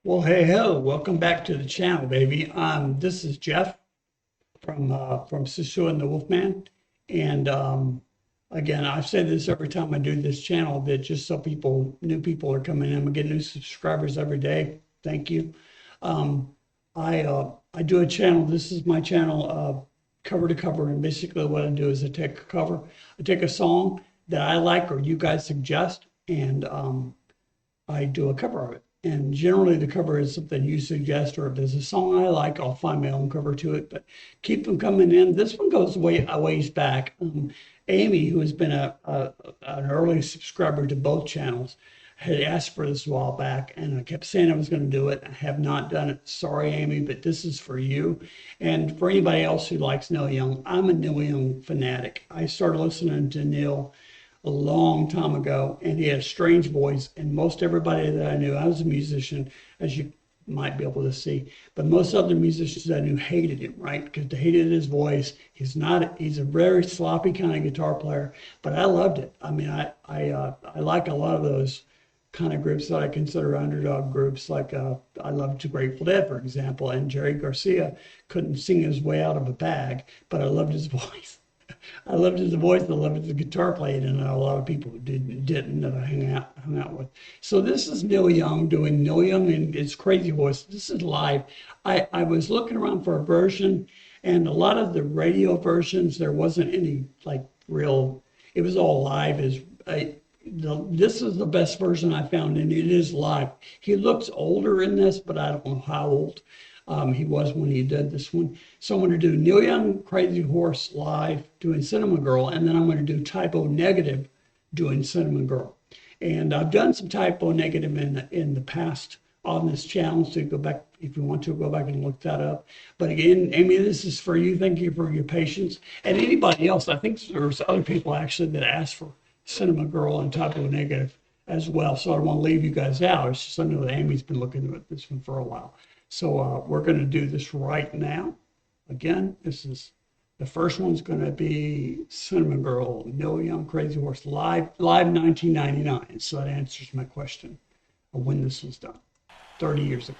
Well, hey, ho, welcome back to the channel, baby. This is Jeff from Sisu and the Wolfman, and again, I say this every time I do this channel, that just so new people are coming in, we get new subscribers every day. Thank you. Um, I do a channel. This is my channel, cover to cover, and basically what I do is I take a song that I like or you guys suggest, and I do a cover of it. And generally the cover is something you suggest, or if there's a song I like, I'll find my own cover to it, but keep them coming in. This one goes way a ways back. Amy, who has been an early subscriber to both channels, had asked for this a while back, and I kept saying I was going to do it. I have not done it. Sorry, Amy, but this is for you. And for anybody else who likes Neil Young, I'm a Neil Young fanatic. I started listening to Neil a long time ago, and he had a strange voice. And most everybody that I knew, I was a musician, as you might be able to see, but most other musicians I knew hated him, right? Because they hated his voice. He's a very sloppy kind of guitar player, but I loved it. I mean, I like a lot of those kind of groups that I consider underdog groups. Like I loved the Grateful Dead, for example, and Jerry Garcia couldn't sing his way out of a bag, but I loved his voice. I loved his voice. I loved his guitar playing, and a lot of people didn't that I hung out with. So this is Neil Young doing Neil Young and his crazy voice. This is live. I was looking around for a version, and a lot of the radio versions there wasn't any like real. It was all live. This is the best version I found, and it is live. He looks older in this, but I don't know how old. He was when he did this one. So I'm going to do Neil Young, Crazy Horse live doing Cinnamon Girl, and then I'm going to do Typo Negative doing Cinnamon Girl. And I've done some Typo Negative in the past on this channel, so you go back if you want to go back and look that up. But again, Amy, this is for you. Thank you for your patience, and anybody else. I think there's other people actually that asked for Cinnamon Girl and Typo Negative as well. So I don't want to leave you guys out. It's just I know that Amy's been looking at this one for a while. So we're going to do this right now. Again, the first one's going to be Cinnamon Girl, Neil Young, Crazy Horse, live 1999. So that answers my question of when this was done, 30 years ago.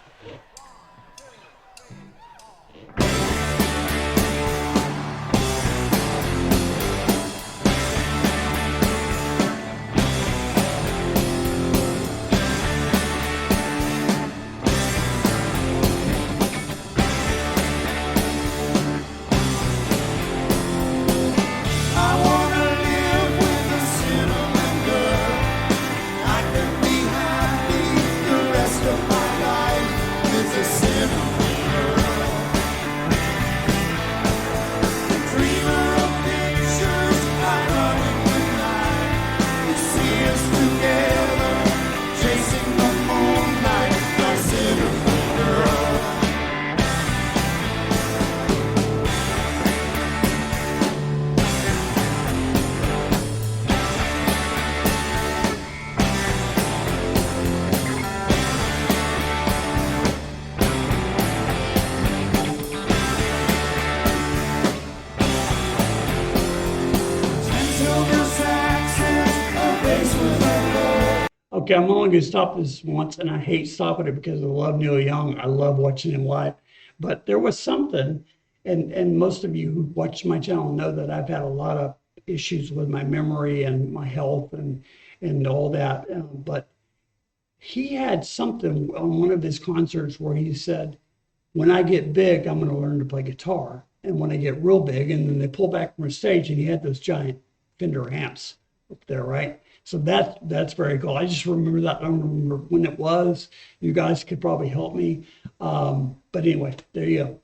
Okay, I'm only going to stop this once, and I hate stopping it because I love Neil Young. I love watching him live. But there was something, and most of you who watch my channel know that I've had a lot of issues with my memory and my health and all that. But he had something on one of his concerts where he said, when I get big, I'm going to learn to play guitar. And when I get real big, and then they pull back from the stage, and he had those giant Fender amps up there, right? So that's very cool. I just remember that. I don't remember when it was. You guys could probably help me. But anyway, there you go.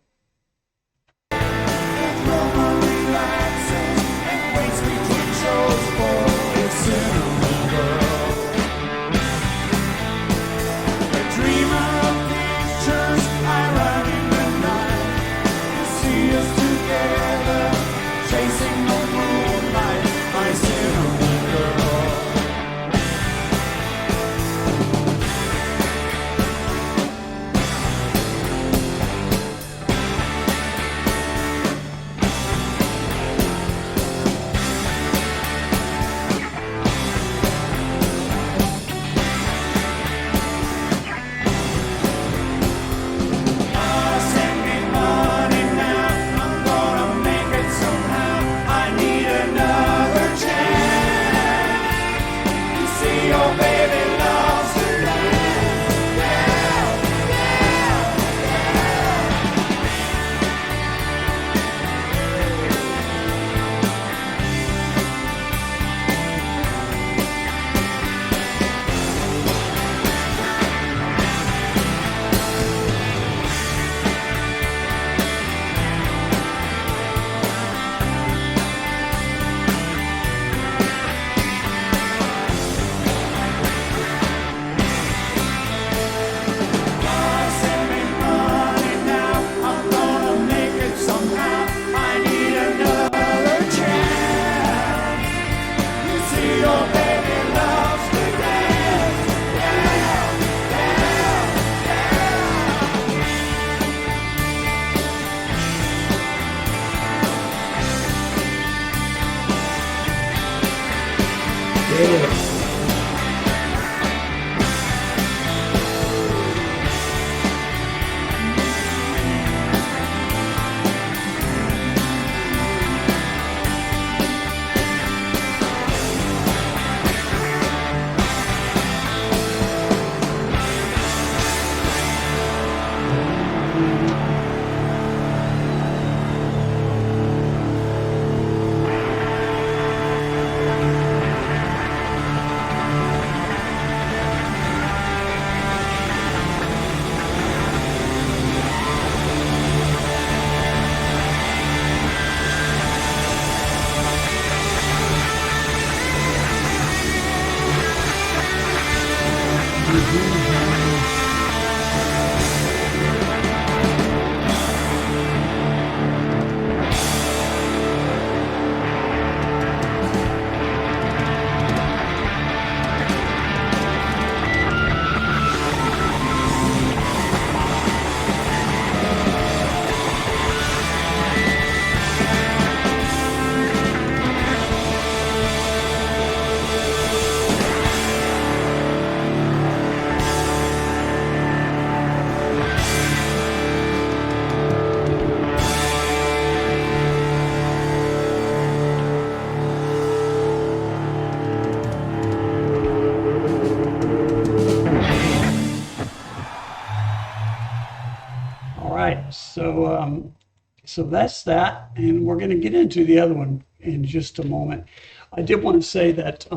right. So that's that, and we're going to get into the other one in just a moment. I did want to say that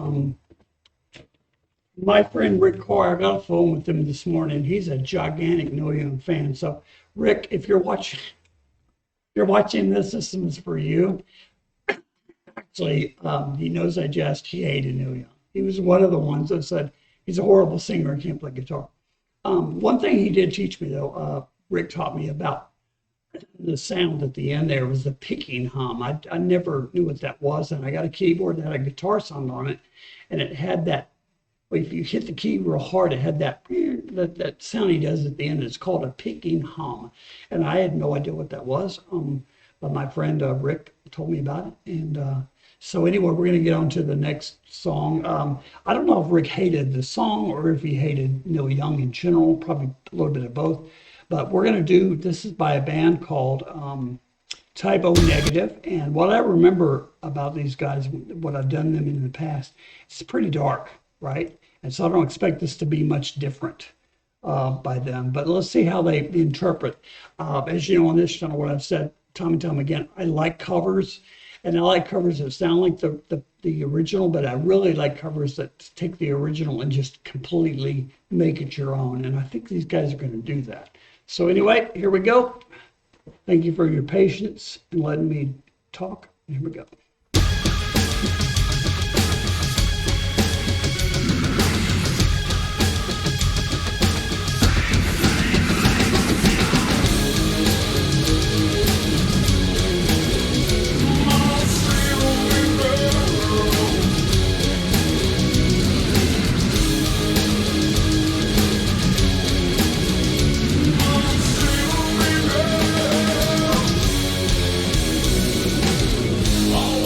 my friend Rick Carr, I got a phone with him this morning. He's a gigantic Neil Young fan. So, Rick, if you're watching this, this is for you. Actually, he knows he hated Neil Young. He was one of the ones that said he's a horrible singer and can't play guitar. One thing he did teach me, though, Rick taught me about the sound at the end there was the picking hum. I never knew what that was, and I got a keyboard that had a guitar sound on it, and it had that. If you hit the key real hard, it had that sound he does at the end. It's called a picking hum, and I had no idea what that was. But my friend Rick told me about it, and so anyway, we're going to get on to the next song. I don't know if Rick hated the song or if he hated Neil Young in general. Probably a little bit of both. But we're going to do, this is by a band called Type O Negative. And what I remember about these guys, what I've done them in the past, it's pretty dark, right? And so I don't expect this to be much different by them. But let's see how they interpret. As you know, on this channel, what I've said time and time again, I like covers. And I like covers that sound like the original, but I really like covers that take the original and just completely make it your own. And I think these guys are going to do that. So anyway, here we go. Thank you for your patience and letting me talk. Here we go. Oh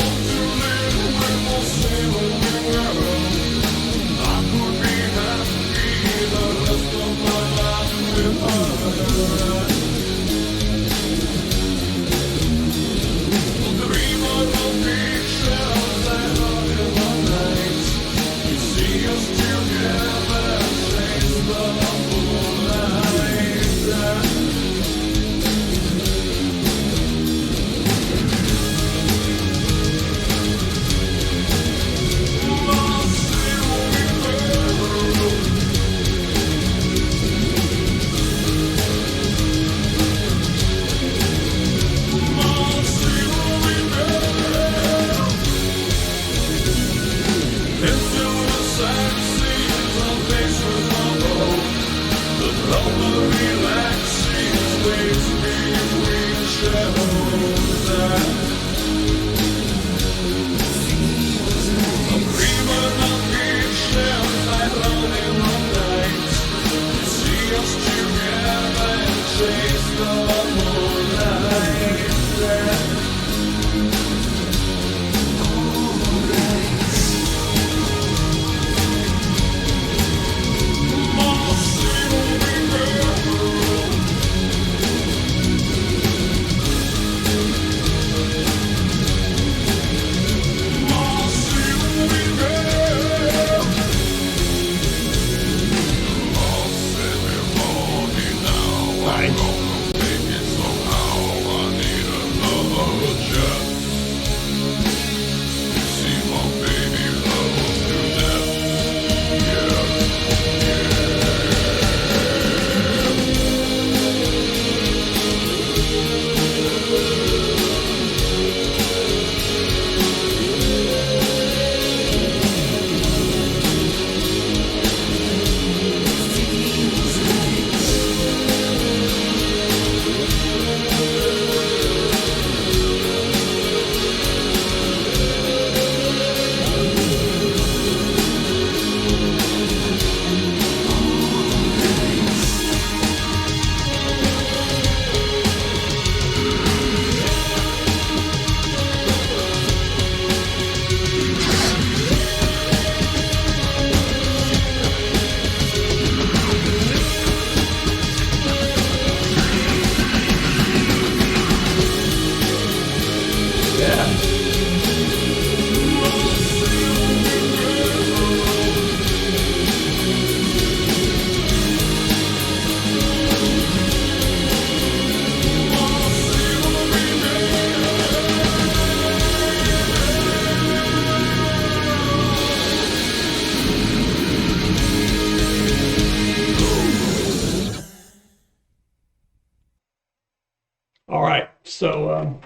All right. So,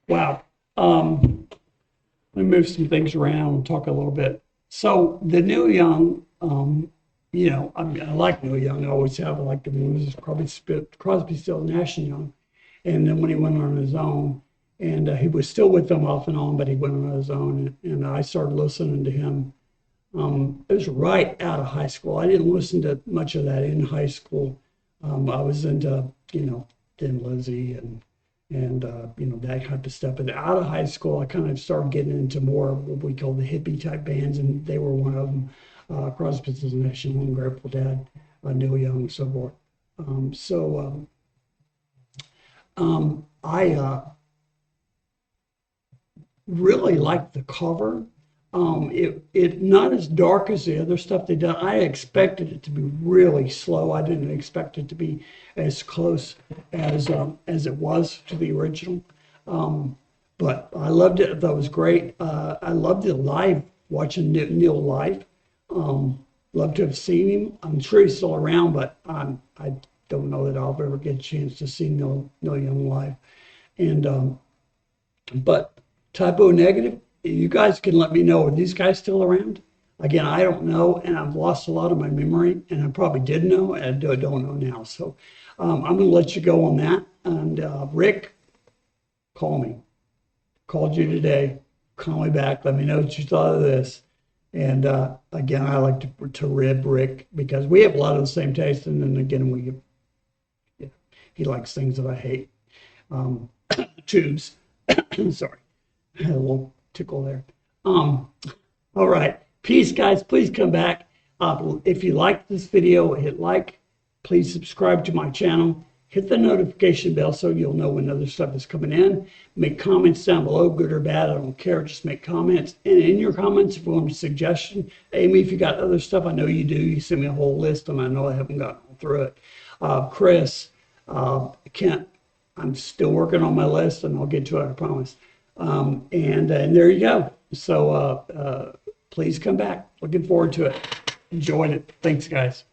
wow. Let me move some things around and talk a little bit. So the Neil Young, I mean, I like Neil Young. I always have. I like the blues. Crosby, Still, Nash and Young. And then when he went on his own, and he was still with them off and on, but he went on his own, and I started listening to him. It was right out of high school. I didn't listen to much of that in high school. I was into, Thin Lizzy and that type of stuff. But out of high school, I kind of started getting into more of what we call the hippie type bands, and they were one of them. Crosby, Stills, Nash and Young, Grateful Dead, Neil Young, and so forth. I really liked the cover. It not as dark as the other stuff they done. I expected it to be really slow. I didn't expect it to be as close as it was to the original. But I loved it. That was great. I loved it live, watching Neil live. Love to have seen him. I'm sure he's still around, but I don't know that I'll ever get a chance to see Neil Young live. And but Typo Negative, you guys can let me know, are these guys still around? Again, I don't know, and I've lost a lot of my memory, and I probably did know, and I don't know now. So I'm going to let you go on that. And Rick, call me. Called you today. Call me back. Let me know what you thought of this. And again, I like to rib Rick because we have a lot of the same taste, and then again, he likes things that I hate. Tubes. Sorry, I had a little tickle there. All right, peace, guys. Please come back. If you like this video, hit like. Please subscribe to my channel. Hit the notification bell so you'll know when other stuff is coming in. Make comments down below, good or bad. I don't care. Just make comments. And in your comments, if you want a suggestion, Amy, if you got other stuff, I know you do. You send me a whole list, and I know I haven't gotten through it. Chris, Kent, I'm still working on my list, and I'll get to it, I promise. And there you go. So please come back. Looking forward to it. Enjoyed it. Thanks, guys.